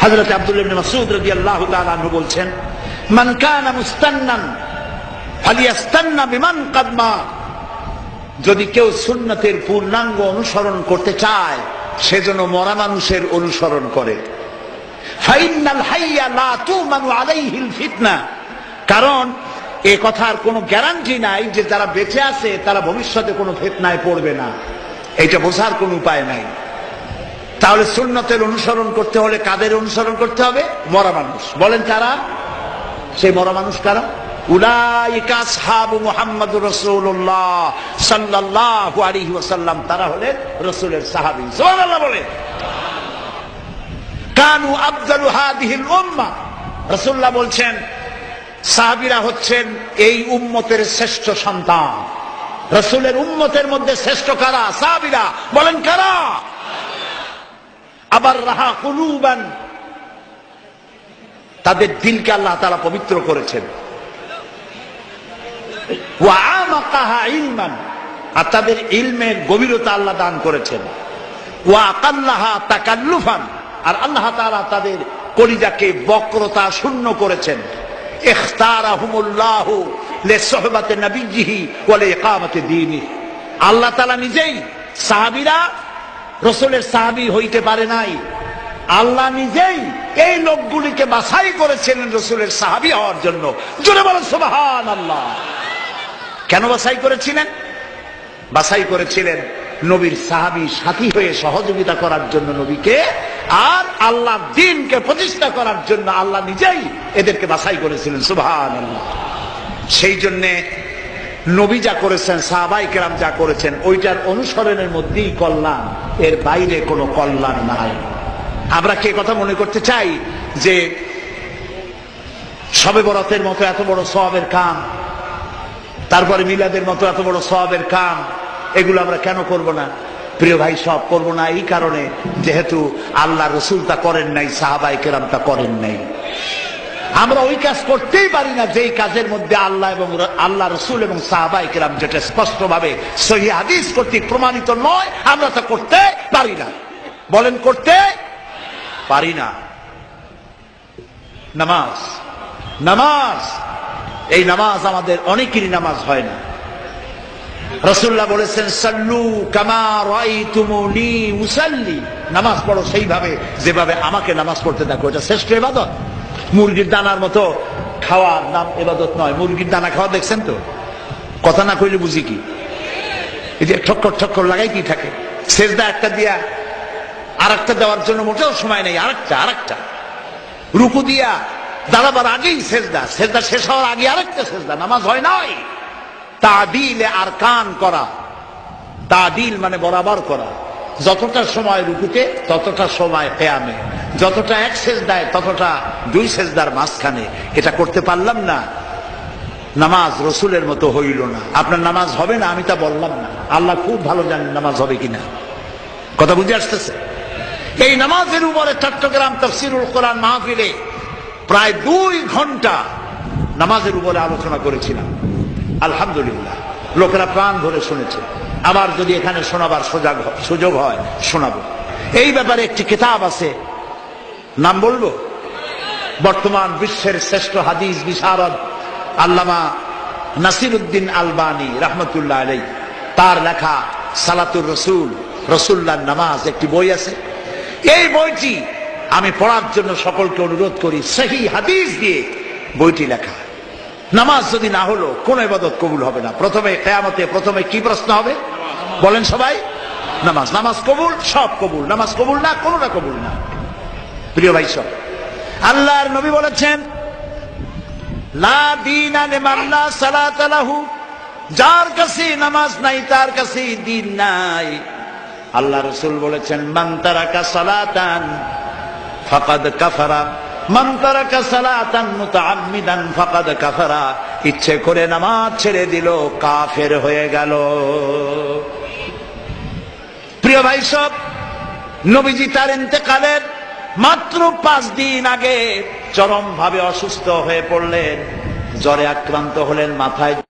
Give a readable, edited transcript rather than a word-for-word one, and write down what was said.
হযরত আব্দুল্লাহ ইবনে মাসউদ রাদিয়াল্লাহু তাআলা আনহু বলছেন, মান কানা মুস্তান্নান ফালিয়াস্তান্না বিমান কাদ মা। যদি কেউ সুন্নতের পূর্ণাঙ্গ অনুসরণ করতে চায় সেজন্য মরা মানুষের অনুসরণ করে। ফাইন্নাল হাইয়া লা তুমানু আলাইহিল ফিতনা। কারণ এ কথার কোনো গ্যারান্টি নাই যে যারা বেঁচে আছে তারা ভবিষ্যতে কোনো ফিতনায় পড়বে না, এটা বোঝার কোনো উপায় নাই। তাহলে সুন্নতের অনুসরণ করতে হলে কাদের অনুসরণ করতে হবে? মরা মানুষ। বলেন কারা? সেই মরা মানুষ কারা? উলাইকা আসহাবু মুহাম্মাদুর রাসূলুল্লাহ সাল্লাল্লাহু আলাইহি ওয়াসাল্লাম। তারা হলেন রাসূলের সাহাবী। সুবহানাল্লাহ বলেন। কানু আফজালু হাদিহিল উম্মাহ। রাসূলুল্লাহ বলছেন সাহাবীরা হচ্ছেন এই উম্মতের শ্রেষ্ঠ সন্তান। রাসূলের উম্মতের মধ্যে শ্রেষ্ঠ কারা? সাহাবীরা। বলেন কারা? আবার রাহা কুলুবান, তাদের দিলকে আল্লাহ তাআলা পবিত্র করেছেন। ওয়া আমাকাহা ইলমান, আর তাদের ইলমের গভীরতা আল্লাহ দান করেছেন। ওয়া আকাল্লাহা তাকাল্লুফান, আর আল্লাহ তাআলা তাদের কলিজাকে বক্রতা শূন্য করেছেন। ইখতারাহুমুল্লাহু লিসুহবাতি নবিয়্যিহি ওয়া লিইকামাতি দীনিহি। আল্লাহ তাআলা নিজেই, সাহাবীরা রাসূলের সাহাবী হইতে পারে নাই, আল্লাহ নিজেই এই লোকগুলিকে বাছাই করেছিলেন রাসূলের সাহাবী হওয়ার জন্য। জোরে বলেন সুবহানাল্লাহ। কেন বাছাই করেছিলেন? বাছাই করেছিলেন নবীর সাহাবী সাথী হয়ে সহযোগিতা করার জন্য নবীকে, আর আল্লাহর দ্বীনকে প্রতিষ্ঠা করার জন্য আল্লাহ নিজেই এদেরকে বাছাই করেছিলেন। সুবহানাল্লাহ। সেই জন্য নবী যা করেছেন, সাহাবায়ে কেরাম যা করেছেন, ওইটার অনুসরণের মধ্যেই কল্যাণ, এর বাইরে কোনো কল্যাণ নাই। আমরা কি কথা মনে করতে চাই যে শবে বরাতের মতো এত বড় সওয়াবের কাম, তারপরে মিলাদের মতো এত বড় সওয়াবের কাম, এগুলো আমরা কেন করব না? প্রিয় ভাই, সব করব না এই কারণে যেহেতু আল্লাহ রসুল তা করেন নাই, সাহাবায়ে কেরাম তা করেন নাই। আমরা ওই কাজ করতেই পারি না যেই কাজের মধ্যে আল্লাহ রসুল এবং সাহাবায়ে কেরাম যেটা স্পষ্টভাবে সহিহ হাদিস কর্তৃক প্রমাণিত নয়, আমরা তা করতে পারি না। বলেন করতে পারি না। নামাজ, নামাজ, এই নামাজ আমাদের অনেকেরই নামাজ হয় না। রাসূলুল্লাহ বলেছেন সাল্লু কামা রাআইতুমুনি উসাল্লি। নামাজ পড়ো সেইভাবে যেভাবে আমাকে নামাজ পড়তে দেখো। এটা শ্রেষ্ঠ ইবাদত। মুরগির দানার মতো খাওয়ার নাম ইবাদত নয়। মুরগির দানা খাওয়া দেখছেন তো? কথা না কইলে বুঝি কি? এই যে ঠক্কর ঠক্কর লাগাই কি থাকে, সেজদা একটা দিয়া আরেকটা দেওয়ার জন্য মোটেও সময় নেই। আরেকটা রুকু দিয়া দাঁড়াবার আগেই সেজদা, সেজদা শেষ হওয়ার আগে আরেকটা সেজদা। নামাজ হয় নাই। তাদিলে আরকান করা, তাদিল মানে বরাবর করা। যতটা সময় রুকুতে ততটা সময় কিয়ামে, যতটা এক সেজদায় ততটা দুই সেজদার মাঝখানে। এটা করতে পারলাম না, নামাজ রসুলের মতো হইল না। আপনার নামাজ হবে না আমি তা বললাম না, আল্লাহ খুব ভালো জানেন নামাজ হবে কিনা। কথা বুঝে আসতেছে? এই নামাজের উপরে চট্টগ্রাম তাফসীরুল কোরআন মাহফিলে প্রায় 2 ঘন্টা নামাজের উপরে আলোচনা করেছিলাম। আলহামদুলিল্লাহ, লোকেরা প্রাণ ভরে শুনেছে। আবার যদি এখানে শোনাবার সুযোগ হয় শোনাবো। এই ব্যাপারে একটি কিতাব আছে, নাম বলবো? বর্তমান বিশ্বের শ্রেষ্ঠ হাদিস বিশারদ আল্লামা নাসিরউদ্দিন আলবানী রাহমাতুল্লাহ আলাইহি, তার লেখা সালাতুর রসুল, রসুল্লাহর নামাজ, একটি বই আছে। এই বইটি আমি পড়ার জন্য সকলকে অনুরোধ করি। সহিহ হাদিস দিয়ে বইটি লেখা। নামাজ যদি না হলো কোন ইবাদত কবুল হবে না। প্রথমে কিয়ামতে প্রথমে কি প্রশ্ন হবে বলেন সবাই? নামাজ। নামাজ কবুল, সব কবুল। নামাজ কবুল না, কোনটা কবুল না। প্রিয় ভাই সব, আল্লাহর নবী বলেছেন লা দীনা লিমান লা সালাতা লাহু, যার কাছে নামাজ নাই তার কাছে দ্বীন নাই। আল্লাহ রাসূল বলেছেন মান তারাকা সালাতান ফাকাদ কাফারা, মান তারাকা সালাতান মুতাআম্মিদান ফাকাদ কাফারা। ইচ্ছে করে নামাজ ছেড়ে দিল, কাফের হয়ে গেল। প্রিয় ভাই সব, নবীজি তার ইন্তেকালের মাত্র 5 দিন আগে চরমভাবে অসুস্থ হয়ে পড়লেন, জ্বরে আক্রান্ত হলেন, মাথায়